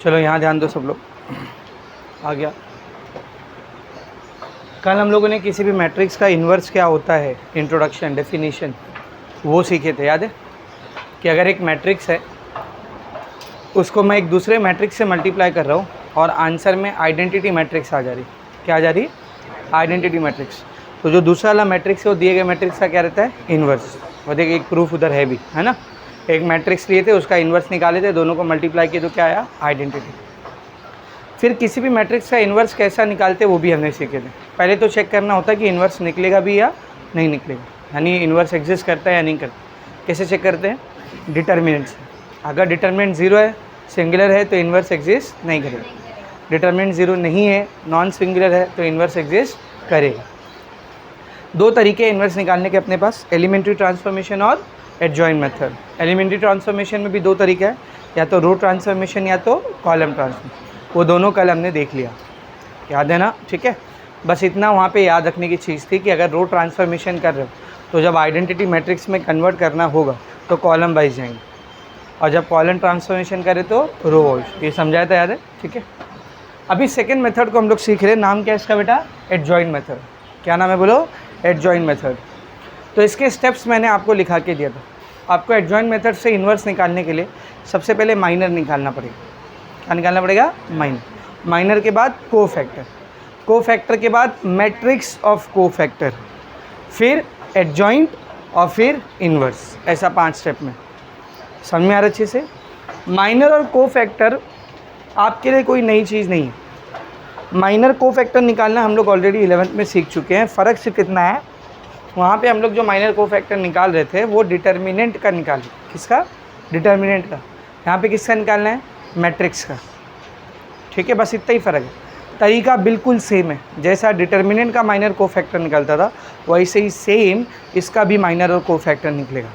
चलो यहाँ ध्यान दो सब लोग। आ गया। कल हम लोगों ने किसी भी मैट्रिक्स का इन्वर्स क्या होता है, इंट्रोडक्शन डेफिनेशन, वो सीखे थे। याद है कि अगर एक मैट्रिक्स है उसको मैं एक दूसरे मैट्रिक्स से मल्टीप्लाई कर रहा हूँ और आंसर में आइडेंटिटी मैट्रिक्स आ जा रही, क्या आ जा रही, आइडेंटिटी मैट्रिक्स। तो जो दूसरा वाला मैट्रिक्स है वो दिए गए मैट्रिक्स का क्या रहता है, इन्वर्स। और देखिए एक प्रूफ उधर है भी, है ना। एक मैट्रिक्स लिए थे, उसका इन्वर्स निकाले थे, दोनों को मल्टीप्लाई किए तो क्या आया, आइडेंटिटी। फिर किसी भी मैट्रिक्स का इन्वर्स कैसा निकालते वो भी हमने सीखे थे। पहले तो चेक करना होता है कि इन्वर्स निकलेगा भी या नहीं निकलेगा, यानी इन्वर्स एग्जिस्ट करता है या नहीं करता। कैसे चेक करते हैं, डिटर्मिनेंट से। अगर डिटर्मिनेंट 0 है, सिंगुलर है, तो इन्वर्स एग्जिस्ट नहीं करेगा। डिटर्मिनेंट 0 नहीं है, नॉन सिंगुलर है, तो इन्वर्स एग्जिस्ट करेगा। दो तरीके इन्वर्स निकालने के अपने पास, एलिमेंट्री ट्रांसफॉर्मेशन और एडजॉइंट मेथड। एलिमेंट्री ट्रांसफॉर्मेशन में भी दो तरीका है, या तो रो ट्रांसफॉर्मेशन या तो कॉलम ट्रांसफॉर्मेशन। वो दोनों कल हमने देख लिया, याद है ना, ठीक है। बस इतना वहाँ पे याद रखने की चीज़ थी कि अगर रो ट्रांसफॉर्मेशन कर रहे हो तो जब आइडेंटिटी मैट्रिक्स में कन्वर्ट करना होगा तो कॉलम वाइज जाएंगे, और जब कॉलम ट्रांसफॉर्मेशन करें तो रो वाइज। ये समझाया था, याद है, ठीक है। अभी सेकेंड मेथड को हम लोग सीख रहे हैं। नाम क्या है इसका बेटा, एडजॉइंट मेथड। क्या नाम है बोलो, एडजॉइंट मेथड। तो इसके स्टेप्स मैंने आपको लिखा के दिया था। आपको एडजॉइंट मेथड से इन्वर्स निकालने के लिए सबसे पहले माइनर निकालना पड़ेगा। क्या निकालना पड़ेगा, माइनर। माइनर के बाद कोफैक्टर, कोफैक्टर के बाद मैट्रिक्स ऑफ कोफैक्टर, फिर एडजॉइंट और फिर इन्वर्स। ऐसा 5 स्टेप में। समझ में आ रहा अच्छे से। माइनर और कोफैक्टर आपके लिए कोई नई चीज़ नहीं है। माइनर कोफैक्टर निकालना हम लोग ऑलरेडी 11th में सीख चुके हैं। फ़र्क सिर्फ इतना है, वहाँ पे हम लोग जो माइनर कोफैक्टर निकाल रहे थे वो डिटर्मिनेंट का निकाले। किसका, डिटर्मिनेंट का। यहाँ पे किसका निकालना है, मैट्रिक्स का, ठीक है। बस इतना ही फ़र्क है। तरीका बिल्कुल सेम है, जैसा डिटर्मिनेंट का माइनर कोफैक्टर निकलता था वैसे ही सेम इसका भी माइनर और कोफैक्टर निकलेगा।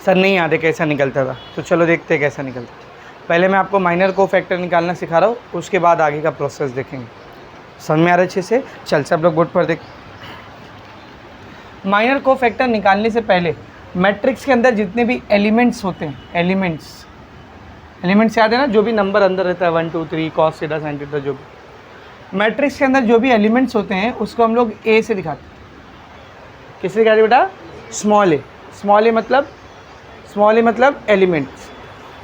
सर नहीं याद है कैसा निकलता था, तो चलो देखते हैं कैसा निकलता है। पहले मैं आपको माइनर कोफैक्टर निकालना सिखा रहा हूँ, उसके बाद आगे का प्रोसेस देखेंगे। समझ में आ रहा है अच्छे से। चल सब लोग बोर्ड पर देख। माइनर कोफैक्टर निकालने से पहले मैट्रिक्स के अंदर जितने भी एलिमेंट्स होते हैं, एलिमेंट्स याद है ना, जो भी नंबर अंदर रहता है 1 2 3 cos थीटा sin थीटा, जो भी मैट्रिक्स के अंदर जो भी एलिमेंट्स होते हैं उसको हम लोग ए से दिखाते हैं। किससे दिखाते बेटा, स्मॉल ए। स्मॉल ए मतलब एलिमेंट्स।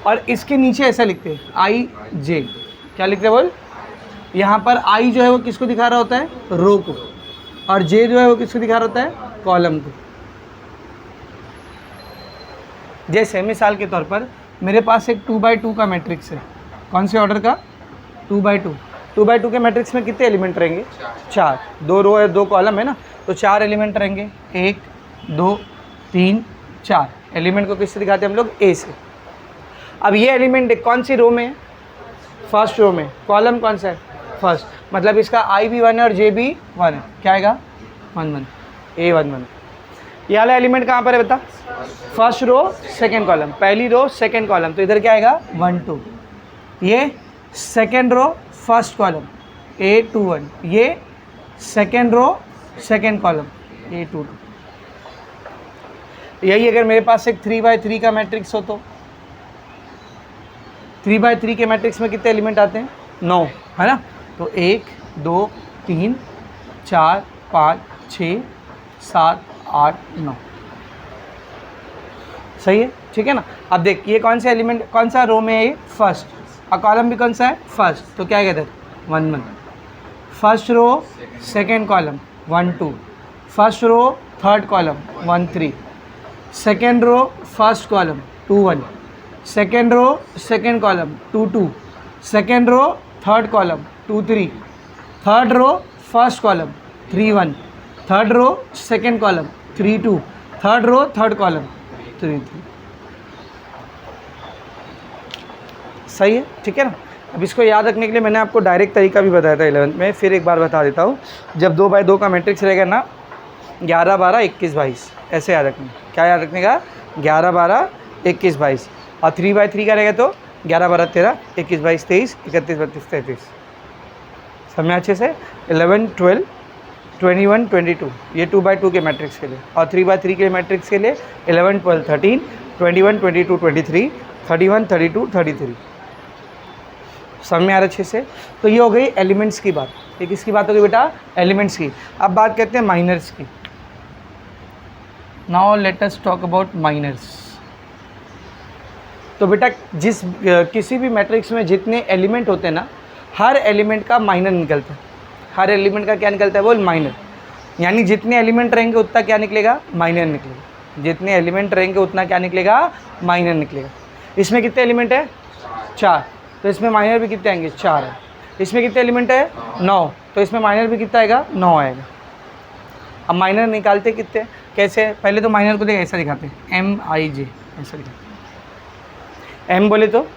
और इसके नीचे ऐसा लिखते हैं आई जे। क्या लिखते हैं बोल, यहाँ पर आई जो है वो किसको दिखा रहा होता है, रो को, और जे जो है वो किसको दिखा रहा होता है, कॉलम को। जैसे मिसाल के तौर पर मेरे पास एक 2x2 का मैट्रिक्स है। कौन से ऑर्डर का, 2x2। 2x2 के मैट्रिक्स में कितने एलिमेंट रहेंगे, 4। 2 रो है 2 कॉलम है ना, तो 4 एलिमेंट रहेंगे। 1 2 3 4 एलिमेंट को किससे दिखाते हैं हम लोग, ए से। अब ये एलिमेंट कौन सी रो में है, फर्स्ट रो में। कॉलम कौन सा है, फर्स्ट, मतलब इसका आई भी 1 है और जे भी 1 है। क्या आएगा, 1 1, ए 1 1। ये वाला एलिमेंट कहाँ पर है बता, फर्स्ट रो सेकेंड कॉलम। पहली रो सेकेंड कॉलम, तो इधर क्या आएगा 1 2। ये सेकेंड रो फर्स्ट कॉलम, ए 2 1। ये सेकेंड रो सेकेंड कॉलम, ए 2 2। यही अगर मेरे पास एक 3x3 का मैट्रिक्स हो तो 3x3 के मैट्रिक्स में कितने एलिमेंट आते हैं, 9, है ना। तो 1 2 3 4 5 6 7 8 9, सही है, ठीक है ना। अब देख ये कौन सा एलिमेंट, कौन सा रो में है, ये फर्स्ट, और कॉलम भी कौन सा है, फर्स्ट। तो क्या है इधर 1 1। First row second column 1 2। First row third column 1 3। Second row first column 2 1। Second row second column 2 2। Second row third column 2 3। Third row first column 3 1। Third row second column 3 2। Third row third column 3 3। सही है, ठीक है ना। अब इसको याद रखने के लिए मैंने आपको डायरेक्ट तरीका भी बताया था 11th में, फिर एक बार बता देता हूँ। जब 2x2 का मैट्रिक्स रहेगा ना, 11 12 21 22, ऐसे याद रखना। क्या याद रखने का, 11 12 21 22। और 3x3 का रहेगा तो 11 12 13 21 22 23 31 32 33। समझ में अच्छे से। 11 12 21 22 ये 2x2 के मैट्रिक्स के लिए, और 3x3 के मैट्रिक्स के लिए 11 12 13 21 22 23 31 32 33। समझ में आ रहा अच्छे से। तो ये हो गई एलिमेंट्स की बात। ये किसकी बात हो गई बेटा? एलिमेंट्स की। अब बात करते हैं माइनर्स की। Now let us talk about minors. तो बेटा किसी भी मैट्रिक्स में जितने एलिमेंट होते हैं ना, हर एलिमेंट का माइनर निकलता है। हर एलिमेंट का क्या निकलता है? बोल माइनर। यानी जितने एलिमेंट रहेंगे उतना क्या निकलेगा? माइनर निकलेगा। जितने एलिमेंट रहेंगे उतना क्या निकलेगा? माइनर निकलेगा। इसमें कितने एलिमेंट है? 4, तो इसमें माइनर भी कितने आएंगे? 4 है। इसमें कितने एलिमेंट है? 9, तो इसमें माइनर भी कितना आएगा? 9 आएगा। अब माइनर निकालते कितने, कैसे? पहले तो माइनर को देख ऐसा दिखाते हैं, MIJ ऐसा दिखाते हैं। M बोले तो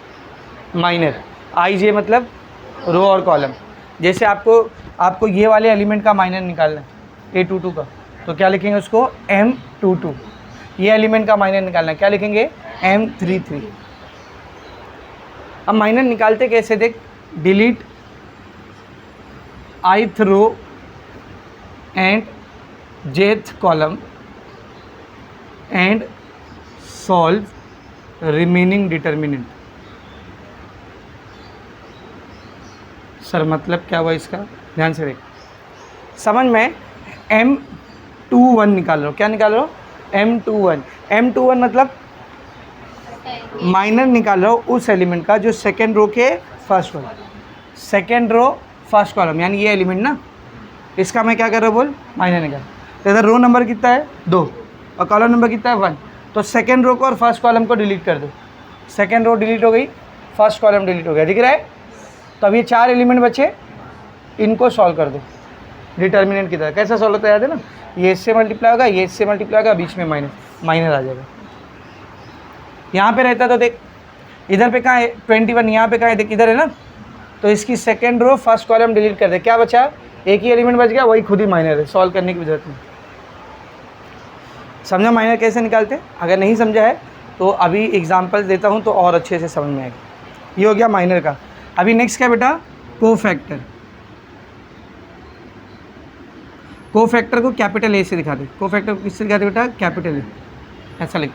माइनर, IJ मतलब रो और कॉलम। जैसे आपको ये वाले एलिमेंट का माइनर निकालना है A22 का, तो क्या लिखेंगे उसको? M22। ये एलिमेंट का माइनर निकालना है, क्या लिखेंगे? M33। अब माइनर निकालते कैसे देख, delete ith row and jth column and solve remaining determinant. Sir मतलब क्या हुआ इसका? ध्यान से देख, समझ में। M21 निकाल लो। क्या निकाल लो? M21। M21 मतलब माइनर निकाल लो उस एलिमेंट का जो सेकेंड रो के first column, second row first column, यानी ये एलिमेंट ना, इसका मैं क्या कर रहा हूँ? बोल माइनर निकाल। तो इधर रो नंबर कितना है? 2 और कॉलम नंबर कितना है? 1। तो सेकेंड रो को और फर्स्ट कॉलम को डिलीट कर दो। सेकेंड रो डिलीट हो गई, फर्स्ट कॉलम डिलीट हो गया, दिख रहा है? तो अब ये 4 एलिमेंट बचे, इनको सॉल्व कर दो डिटर्मिनेंट की तरह। कैसा सॉल्व होता है याद है ना? ये इससे मल्टीप्लाई होगा, ये इससे मल्टीप्लाई होगा, बीच में माइनर आ जाएगा। यहाँ पे रहता तो देख, इधर पे कहाँ है? 21, यहाँ पे कहाँ है? देख इधर है ना, तो इसकी second row first column delete कर दे। क्या बचा? एक ही एलिमेंट बच गया, वही खुद ही माइनर है, सॉल्व करने की जरूरत नहीं। समझा माइनर कैसे निकालते हैं? अगर नहीं समझा है तो अभी एग्जांपल देता हूँ तो और अच्छे से समझ में आएगा। ये हो गया माइनर का। अभी नेक्स्ट क्या बेटा? कोफैक्टर। कोफैक्टर को कैपिटल ए से दिखा दे। कोफैक्टर को किससे दिखाते बेटा? कैपिटल ए, ऐसा लिख।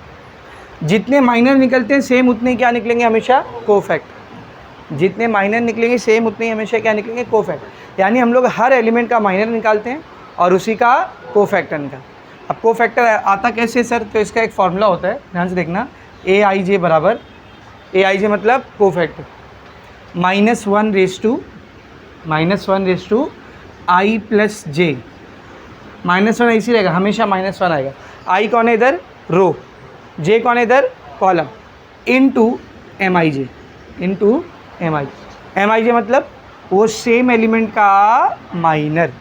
जितने माइनर निकलते हैं सेम उतने क्या निकलेंगे? हमेशा कोफैक्टर। जितने माइनर निकलेंगे सेम उतने ही हमेशा क्या निकलेंगे? कोफैक्टर। यानी हम लोग हर एलिमेंट का माइनर निकालते हैं और उसी का कोफैक्टर निकालते हैं। अब कोफैक्टर आता कैसे सर? तो इसका एक फॉर्मूला होता है, ध्यान से देखना। AIJ बराबर, AIJ मतलब cofactor, -1 raise to I plus J। -1 ऐसी रहेगा, हमेशा -1 आएगा। I कौन है इधर? रो। J कौन है इधर? कॉलम। इनटू MIJ, MIJ मतलब वो सेम एलिमेंट का माइनर,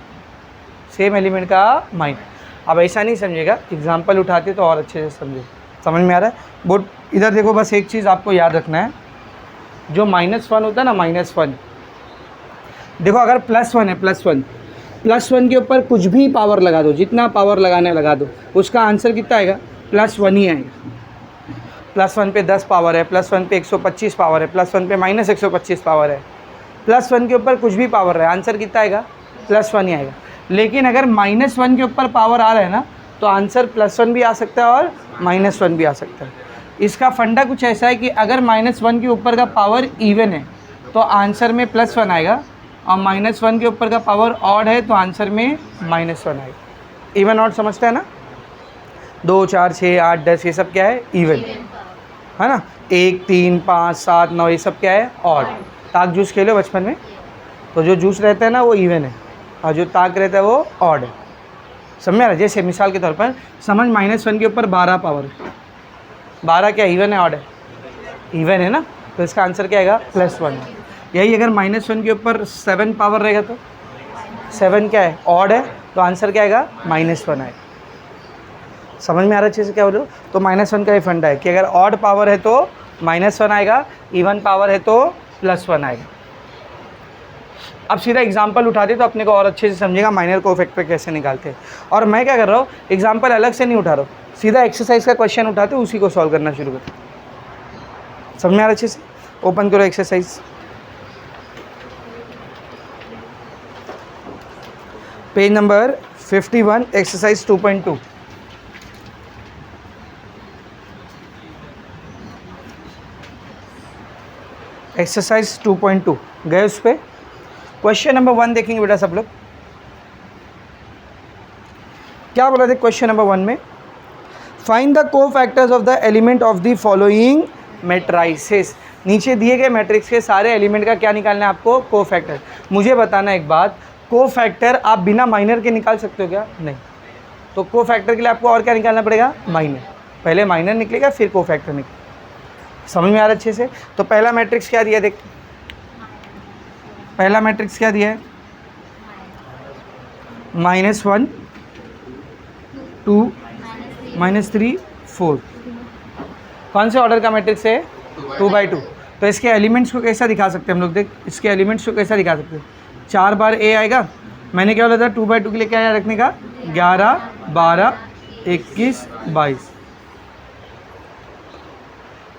सेम एलिमेंट का माइनर। अब ऐसा नहीं समझेगा, एग्जाम्पल उठाते तो और अच्छे से समझे। समझ में आ रहा है? बट इधर देखो, बस एक चीज़ आपको याद रखना है, जो -1 होता है ना, -1, देखो अगर +1 है, +1 के ऊपर कुछ भी पावर लगा दो, जितना पावर लगाना है लगा दो, उसका आंसर कितना आएगा? +1 ही आएगा। +1 पे 10 पावर है, +1 पे 125 पावर है, +1 पे -125 पावर है, +1 के ऊपर कुछ भी पावर है, आंसर कितना आएगा? +1 ही आएगा। लेकिन अगर -1 के ऊपर पावर आ रहा है ना, तो आंसर +1 भी आ सकता है और -1 भी आ सकता है। इसका फंडा कुछ ऐसा है कि अगर -1 के ऊपर का पावर इवन है तो आंसर में +1 आएगा, और -1 के ऊपर का पावर ऑड है तो आंसर में -1 आएगा। इवन ऑड समझते हैं ना? 2, 4, 6, 8, 10 ये सब क्या है? इवन है ना। 1, 3, 5, 7, 9 ये सब क्या है? ऑड। ताक जूस खेलो बचपन में, तो जो जूस रहता है ना वो इवन है और जो ताक रहता है वो ऑड है। समझ में आ रहा है? जैसे मिसाल के तौर पर समझ, -1 के ऊपर 12 पावर है, 12 क्या इवन है ऑड है? इवन है ना, तो इसका आंसर क्या आएगा? +1। यही अगर -1 के ऊपर 7 पावर रहेगा तो 7 क्या है? ऑड है, तो आंसर क्या आएगा? -1 आएगा। समझ में आ रहा है अच्छे से क्या बोलो? तो -1 का ये फंडा है कि अगर ऑड पावर है तो -1 आएगा, इवन पावर है तो +1 आएगा। अब सीधा एग्जाम्पल उठाते तो अपने को और अच्छे से समझेगा माइनर कोफैक्टर कैसे निकालते हैं। और मैं क्या कर रहा हूँ, एग्जाम्पल अलग से नहीं उठा रहा हूँ, सीधा एक्सरसाइज का क्वेश्चन उठाते उसी को सॉल्व करना शुरू करते। समझ में आ रहा अच्छे से? ओपन करो exercise, page number 51, exercise 2.2। Exercise 2.2 गए उस पर। क्वेश्चन नंबर 1 देखेंगे बेटा सब लोग। क्या बोला था क्वेश्चन नंबर 1 में? Find the cofactors of the element of the following matrices. नीचे दिए गए मैट्रिक्स के सारे एलिमेंट का क्या निकालना है आपको? कोफैक्टर। मुझे बताना एक बात, कोफैक्टर आप बिना माइनर के निकाल सकते हो क्या? नहीं। तो कोफैक्टर के लिए आपको और क्या निकालना पड़ेगा? माइनर। पहले माइनर निकलेगा फिर कोफैक्टर निकलेगा। समझ में आ रहा अच्छे से? तो पहला मैट्रिक्स क्या दिया देख, पहला मैट्रिक्स क्या दिया है? -1 2 -3 4। कौन से ऑर्डर का मैट्रिक्स है? 2/2। तो इसके एलिमेंट्स को कैसा दिखा सकते हैं हम लोग? देख इसके एलिमेंट्स को कैसा दिखा सकते हैं? 4 बार ए आएगा। मैंने क्या बोला था 2/2 के लिए क्या रखने का? 11 12 21 22।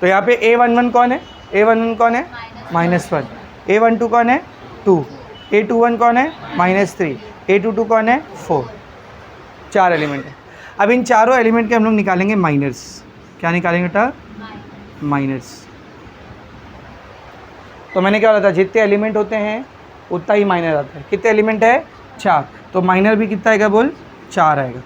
तो यहाँ पे A11 कौन है? A11 कौन है? -1। A12 कौन है? 2। A21 कौन है? -3। A22 कौन है? 4। 4 एलिमेंट है। अब इन चारों एलिमेंट के हम लोग निकालेंगे माइनर्स। क्या निकालेंगे बेटा? माइनर्स। तो मैंने क्या बोला था, जितने एलिमेंट होते हैं उतना ही माइनर आता है। कितने एलिमेंट है? 4। तो माइनर भी कितना आएगा बोल? 4 आएगा।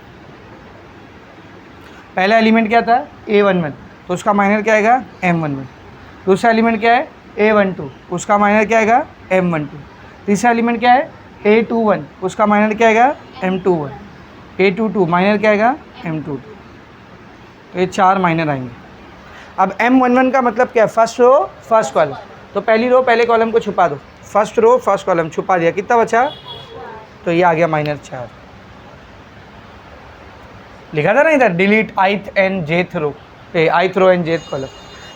पहला एलिमेंट क्या था? A11, तो उसका माइनर क्या आएगा? M11। दूसरा एलिमेंट क्या है? A12, उसका माइनर क्या आएगा? M12। तीसरा एलिमेंट क्या है? A21, उसका माइनर क्या आएगा? M21। A22 माइनर क्या आएगा? M22। तो ये 4 माइनर आएंगे। अब M11 का मतलब क्या है? First row first column. तो पहली रो पहले कॉलम को छुपा दो, फर्स्ट रो फर्स्ट कॉलम छुपा दिया, कितना बचा? तो ये आ गया -4। लिखा था ना इधर, delete ith and jth row, ith row and jth column,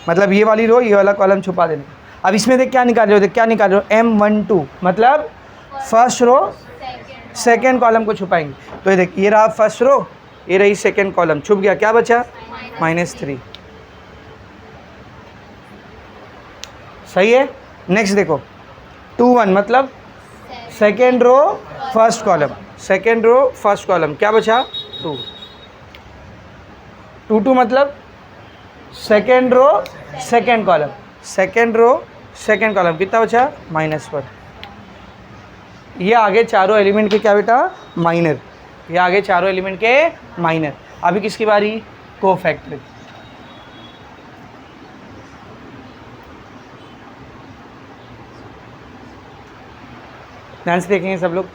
मतलब ये वाली रो ये वाला कॉलम छुपा देना। अब इसमें देख क्या निकाल रहे हो? देख क्या निकाल रहे हो? M12 मतलब फर्स्ट रो सेकेंड कॉलम को छुपाएंगे। तो ये देख, ये रहा फर्स्ट रो, ये रही सेकेंड कॉलम, छुप गया। क्या बचा? -3। सही है। नेक्स्ट देखो 21 मतलब second row first column, second row first column, क्या बचा? 2। 22 मतलब second row second column, second row second column, कितना बचा? -1। ये आगे चारों एलिमेंट के क्या बेटा? माइनर। ये आगे चारों एलिमेंट के माइनर। अभी किसकी बारी? कोफैक्टर। ध्यान से देखेंगे सब लोग।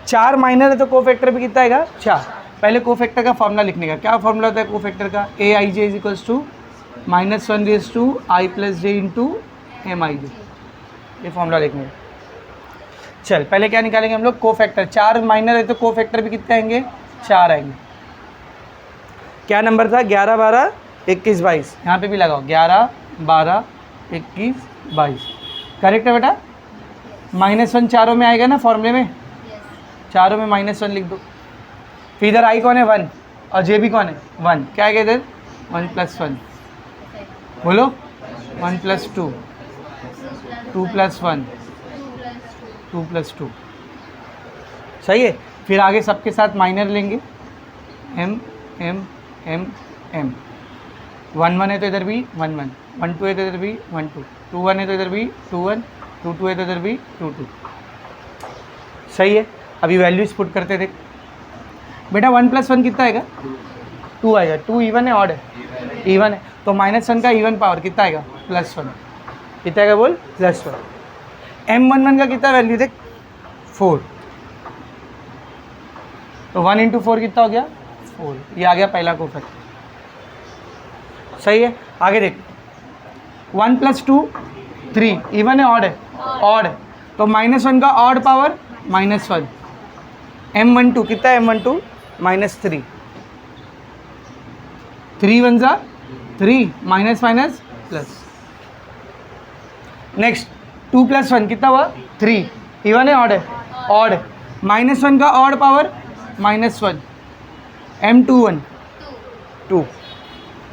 4 माइनर है तो कोफैक्टर भी कितना आएगा? 4। पहले कोफैक्टर का फॉर्मूला लिखने का। क्या फॉर्मूला होता है कोफैक्टर का? Aij = -1/i+j × Mij। ये फॉर्मूला लिखने का। चल पहले क्या निकालेंगे हम लोग? कोफैक्टर। 4 माइनर है तो कोफैक्टर भी कितने आएंगे? 4 आएंगे। क्या नंबर था? 11 12 21 22। यहाँ पे भी लगाओ 11 12 21 22। करेक्ट है बेटा? -1 चारों में आएगा ना फॉर्मूले में? चारों में -1 लिख दो। फिर इधर आई कौन है? 1, और जे भी कौन है? 1। क्या आएगा इधर? 1 + 1। बोलो 1 + 2, 2 + 1, 2 + 2। सही है। फिर आगे सबके साथ माइनर लेंगे। M M M M। 1 1 है तो इधर भी 1 1, 1 2 है तो इधर भी 1 2, 2 1 है तो इधर भी 2 1, 2 2 है तो इधर भी 2 2। सही है। अभी वैल्यूज पुट करते देख बेटा। 1 + 1 कितना आएगा? 2 आएगा। 2 इवन है ऑड है? इवन है। तो -1 का इवन पावर कितना आएगा? +1। कितना आएगा बोल? +1। M11 का कितना वैल्यू देख? 4। तो 1 × 4 कितना हो गया? 4। ये आ गया पहला कोफैक्टर। सही है। आगे देख 1 + 2 3, इवन है ऑड है? ऑड है। तो -1 का ऑड पावर -1। M12 कितना है? M12 -3। 3 1 = 3, minus minus plus. Next 2 + 1 कितना हुआ? 3। इवन है ऑड है? ऑड है। -1 का ऑड पावर -1। M21 2।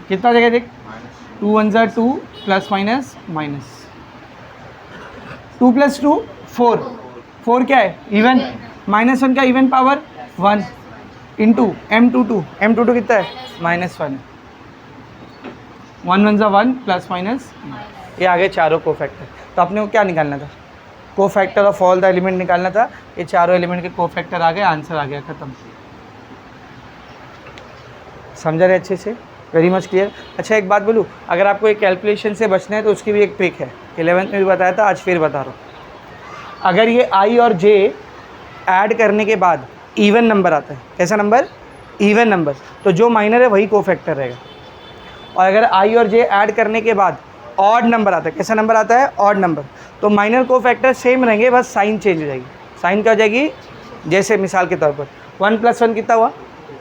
कितना जगह देख? 2 1 = 2, प्लस माइनस माइनस। 2 + 2 4। 4 क्या है? इवन। -1 का even power 1 into M22। M22 कितना है? -1 है। 1 1 = 1, प्लस माइनस। ये आगे चारों कोफैक्टर। तो आपने को क्या निकालना था, cofactor of all the element निकालना था। ये चारों एलिमेंट के कोफैक्टर आ गए, आंसर आ गया, खत्म। समझा रहे अच्छे से, वेरी मच क्लियर। अच्छा एक बात बोलूँ, अगर आपको एक कैलकुलेशन से बचना है तो उसकी भी एक ट्रिक है, 11th में भी बताया था, आज फिर बता रहा हूँ। अगर ये आई और जे ऐड करने के बाद इवन नंबर आता है, कैसा नंबर, इवन नंबर, तो जो माइनर है वही कोफैक्टर रहेगा। और अगर आई और जे ऐड करने के बाद ऑड नंबर आता है, कैसा नंबर आता है, ऑड नंबर, तो माइनर कोफैक्टर सेम रहेंगे, बस साइन चेंज हो जाएगी। साइन क्या हो जाएगी, जैसे मिसाल के तौर पर 1 + 1 कितना हुआ,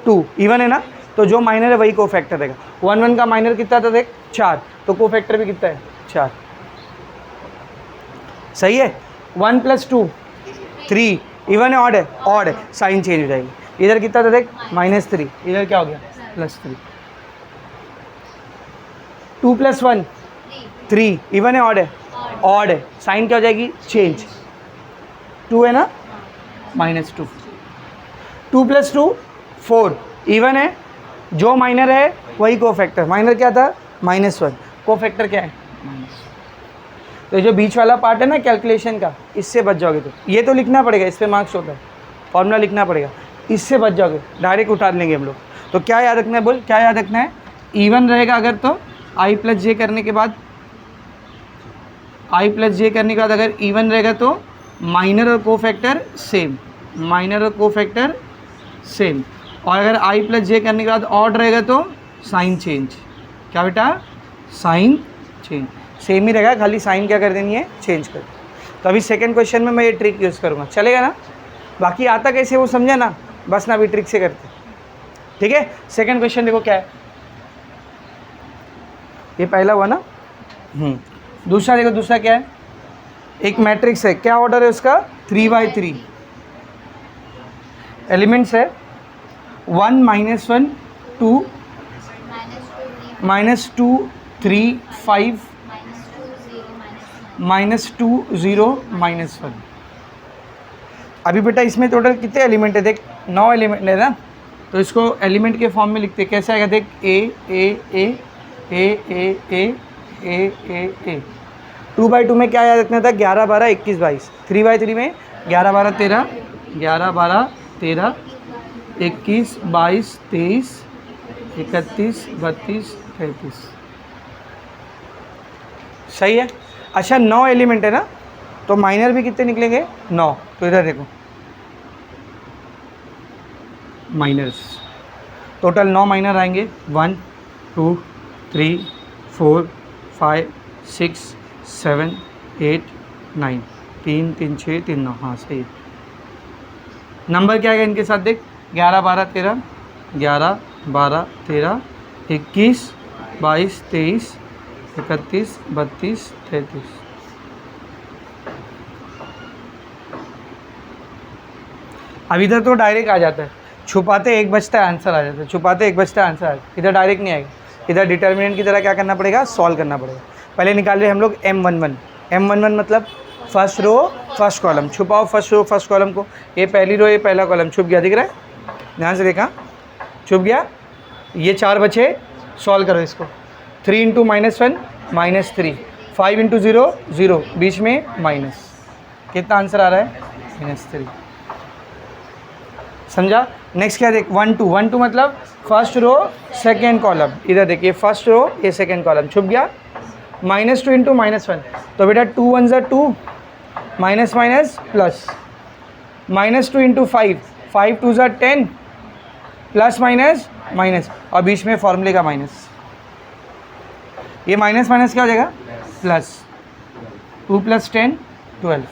2, इवन है ना, तो जो माइनर है वही कोफैक्टर रहेगा। 1 1 का माइनर कितना था देख, 4, तो कोफैक्टर भी कितना है, 4। सही है। 1 + 2 3, इवन है, ऑड है, ऑड है, साइन चेंज हो जाएगी। इधर कितना था देख, -3, इधर क्या हो गया, +3। 2 + 1 3, इवन है, ऑड है, ऑड है, साइन क्या हो जाएगी, चेंज। 2 है ना, -2। 2 + 2 4, इवन है, जो माइनर है वही कोफैक्टर। माइनर क्या था, -1, कोफैक्टर क्या है, तो जो बीच वाला पार्ट है ना कैलकुलेशन का, इससे बच जाओगे। तो ये तो लिखना पड़ेगा, इस पे मार्क्स होता है, फॉर्मूला लिखना पड़ेगा, इससे बच जाओगे, डायरेक्ट उतार लेंगे हम लोग। तो क्या याद रखना है, बोल क्या याद रखना है, इवन रहेगा अगर तो i + j करने के बाद, i + j करने के बाद अगर इवन रहेगा तो माइनर और कोफैक्टर सेम, माइनर और कोफैक्टर सेम। और अगर i + j करने के बाद ऑड रहेगा तो साइन चेंज। क्या बेटा, साइन चेंज, सेम ही रहेगा, खाली साइन क्या कर देनी है, चेंज कर। तो अभी सेकंड क्वेश्चन में मैं ये ट्रिक यूज़ करूँगा, चलेगा ना। बाकी आता कैसे वो समझा ना, बस ना अभी ट्रिक से करते, ठीक है। सेकंड क्वेश्चन देखो क्या है, ये पहला हुआ ना, दूसरा देखो, दूसरा क्या है, एक मैट्रिक्स है, क्या ऑर्डर है उसका, 3/3, एलिमेंट्स है 1 -1 2 -2 3 5 -2 0 -1। अभी बेटा इसमें टोटल कितने एलिमेंट है देख, 9 एलिमेंट है ना, तो इसको एलिमेंट के फॉर्म में लिखते हैं, कैसे आएगा देख, A 2/2 में क्या याद रखना था, 11 12 21 22। 3/3 में 11 12 13, 11 12 13 21 22 23 31 32 33। सही है। अच्छा 9 एलिमेंट है ना, तो माइनर भी कितने निकलेंगे, 9। तो इधर देखो, माइनर्स टोटल 9 माइनर आएंगे, 1 2 3 4 5 6 7 8 9, 3 3 6 3 9, हाँ सही है। नंबर क्या है इनके साथ देख, 11 12 13, 11 12 13 21 22 23 31 32 33। अब इधर तो डायरेक्ट आ जाता है, छुपाते एक बचता है आंसर आ जाता है, छुपाते एक बचता है आंसर आ जाता है। इधर डायरेक्ट नहीं आएगा, इधर डिटर्मिनेंट की तरह क्या करना पड़ेगा, सॉल्व करना पड़ेगा। पहले निकाल रहे हम लोग M11, M11 मतलब फर्स्ट रो फर्स्ट कॉलम, छुपाओ फर्स्ट रो फर्स्ट कॉलम को, ये पहली रो ये पहला कॉलम छुप गया, दिख रहा है, ध्यान से देखा, छुप गया, ये 4 बचे, सॉल्व करो इसको। 3 × -1 -3, 5 × 0 0, बीच में माइनस, कितना आंसर आ रहा है, -3। समझा। नेक्स्ट क्या देख, 1 2, 1 2 मतलब फर्स्ट रो सेकेंड कॉलम, इधर देखिए फर्स्ट रो ये सेकेंड कॉलम छुप गया, -2 × -1, तो बेटा 2 1 ज़ा 2, माइनस माइनस प्लस, -2 × 5, 5 2 ज़ा 10, प्लस माइनस माइनस, और बीच में फॉर्मूले का माइनस, ये माइनस माइनस क्या हो जाएगा, प्लस, 2 + 10 12।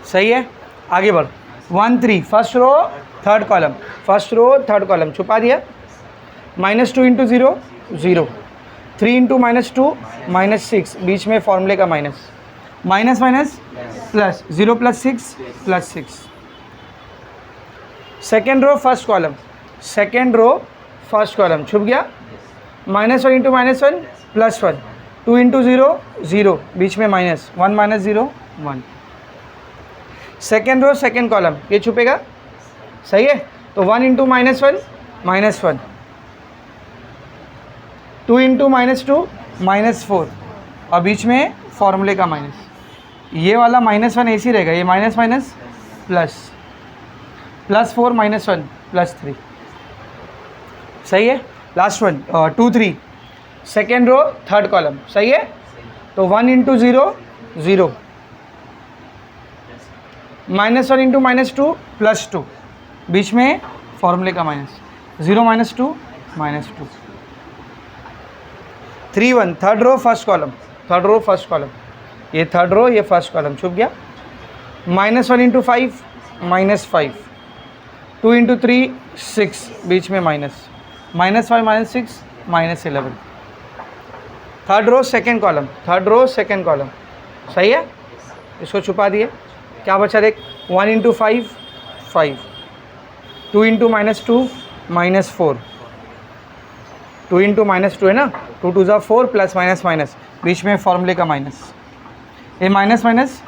सही है, आगे बढ़। 1 3 first row third column, first row third column छुपा दिया, -2 × 0 0, 3 × -2 -6, बीच में फॉर्मूले का minus, minus minus plus, 0 + 6 + 6। Second row first column, second row first column छुप गया, -1 × -1 +1, 2 × 0 0, बीच में minus, 1 - 0 1। Second row second column ये छुपेगा, सही है, तो 1 × -1 -1, 2 × -2 -4, और बीच में फॉर्मूले का माइनस, ये वाला -1 ऐसे ही रहेगा, ये माइनस माइनस प्लस, +4 -1 +3, सही है। Last one 2 3, second row third column, सही है। तो 1 × 0 0, -1 × -2 +2, बीच में फॉर्मूले का minus, 0 - 2 -2, 3 1, third row first column, third row first column, ये थर्ड रो ये फर्स्ट कॉलम छुप गया। -1 × 5 -5, 2 × 3 6, बीच में minus, -5 -6 -11, third row second column, third row second column, सही है। इसको छुपा दिए, क्या बचा देख, 1 × 5 5, 2 × -2 -4, 2 × -2 है ना, 2 2 ज़ा 4 प्लस माइनस माइनस, बीच में फॉर्मूले का माइनस, ये माइनस माइनस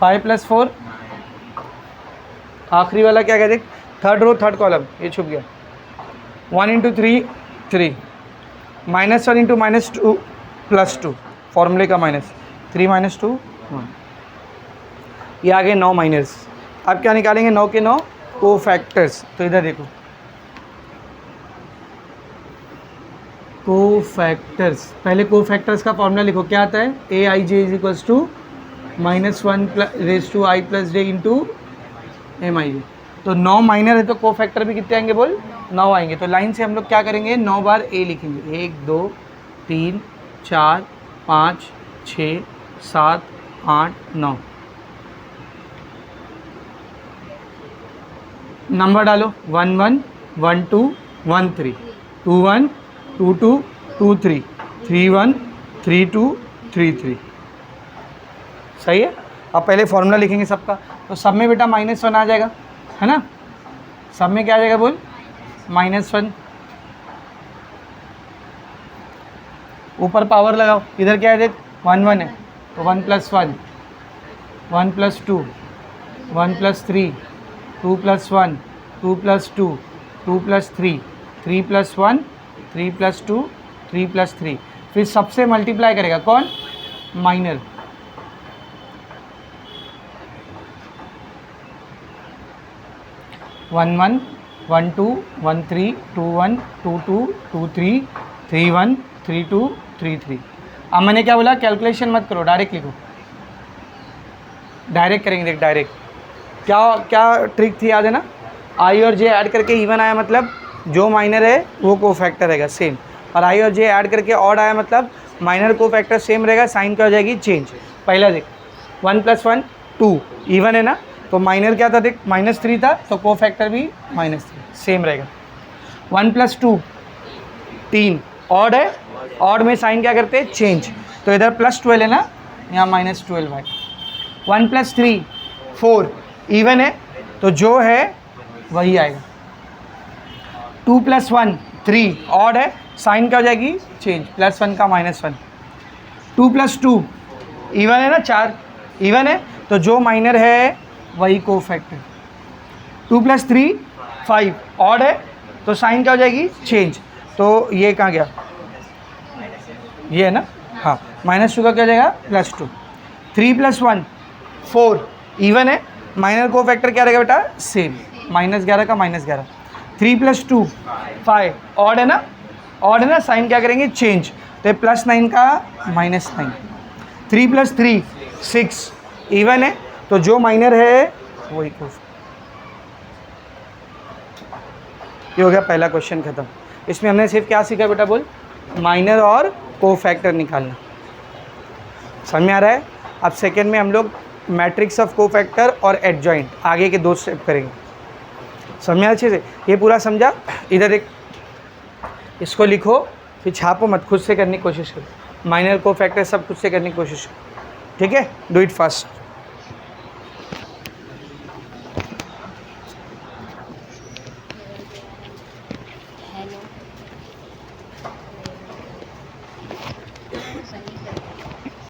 5 + 4, आखिरी वाला क्या कहते, थर्ड रो थर्ड कॉलम, ये छुप गया। 1 × 3 3, -1 × -2 +2, फॉर्मूले का माइनस, 3 - 2 1, ये आगे 9 माइनर्स। अब क्या निकालेंगे, 9 के 9 कोफैक्टर्स। तो इधर देखो, कोफैक्टर्स, पहले कोफैक्टर्स का फॉर्मूला लिखो, क्या आता है, Aij = -1 + i + j × Mij। तो 9 माइनर है तो कोफैक्टर भी कितने आएंगे बोल, 9 आएंगे। तो लाइन से हम लोग क्या करेंगे, 9 बार ए लिखेंगे, 1 2 3 4 5 6 7 8 9, नंबर डालो, 1 1 1 2 1 3, 2 1 2 2 2 3, 3 1 3 2 3 3, सही है। अब पहले फॉर्मूला लिखेंगे सबका, तो सब में बेटा -1 आ जाएगा, है ना, सब में क्या आ जाएगा बोल, -1, ऊपर पावर लगाओ, इधर क्या है देख, 1 1 है, तो 1 + 1 1 + 2 1 + 3 2 + 1 2 + 2 2 + 3 3 + 1 3 + 2 3 + 3, फिर सबसे मल्टीप्लाई करेगा कौन, माइनर, वन 1 1 2 1 3 2 1 2 2 2 3 3 1 3 2 3 3। अब मैंने क्या बोला, कैलकुलेशन मत करो, डायरेक्ट लिखो, डायरेक्ट करेंगे, देख डायरेक्ट। क्या क्या ट्रिक थी याद है ना, आई और जे ऐड करके इवन आया मतलब जो माइनर है वो कोफैक्टर रहेगा सेम, और आई और जे ऐड करके ऑड आया मतलब माइनर कोफैक्टर सेम रहेगा, साइन क्या हो जाएगी, चेंज। पहला देख, 1 + 1 2, इवन है ना, तो माइनर क्या था देख, -3 था, तो कोफैक्टर भी -3 सेम रहेगा। 1 + 2 3, ऑड है, ऑड में साइन क्या करते हैं, चेंज, तो इधर +12 है ना, यहाँ -12 है। 1 + 3 4, इवन है, तो जो है वही आएगा। 2 + 1 3, ऑड है, साइन क्या हो जाएगी, चेंज, +1 का -1। 2 + 2 इवन है ना, 4 इवन है, तो जो माइनर है वही कोफैक्टर। 2 + 3 5, ऑड है, तो साइन क्या हो जाएगी, चेंज, तो ये कहाँ गया, ये है ना, हाँ, -2 का क्या हो जाएगा, +2। 3 + 1 4, इवन है, माइनर कोफैक्टर क्या रहेगा बेटा, सेम, -11 का -11। 3 + 2 5, ऑड है ना, ऑड है ना, साइन क्या करेंगे, चेंज, तो +9 का -9। 3 + 3 6, इवन है, तो जो माइनर है वही कोफैक्टर। ये हो गया पहला क्वेश्चन खत्म। इसमें हमने सिर्फ क्या सीखा बेटा बोल, माइनर और कोफैक्टर निकालना, समझ में आ रहा है। अब सेकेंड में हम लोग मैट्रिक्स ऑफ कोफैक्टर और एडजॉइंट आगे के 2 स्टेप करेंगे, समझ में अच्छे से, ये पूरा समझा। इधर एक इसको लिखो, फिर छापो मत, खुद से करने की कोशिश करो, माइनर कोफैक्टर सब खुद से करने की कोशिश करो, ठीक है, डू इट फास्ट।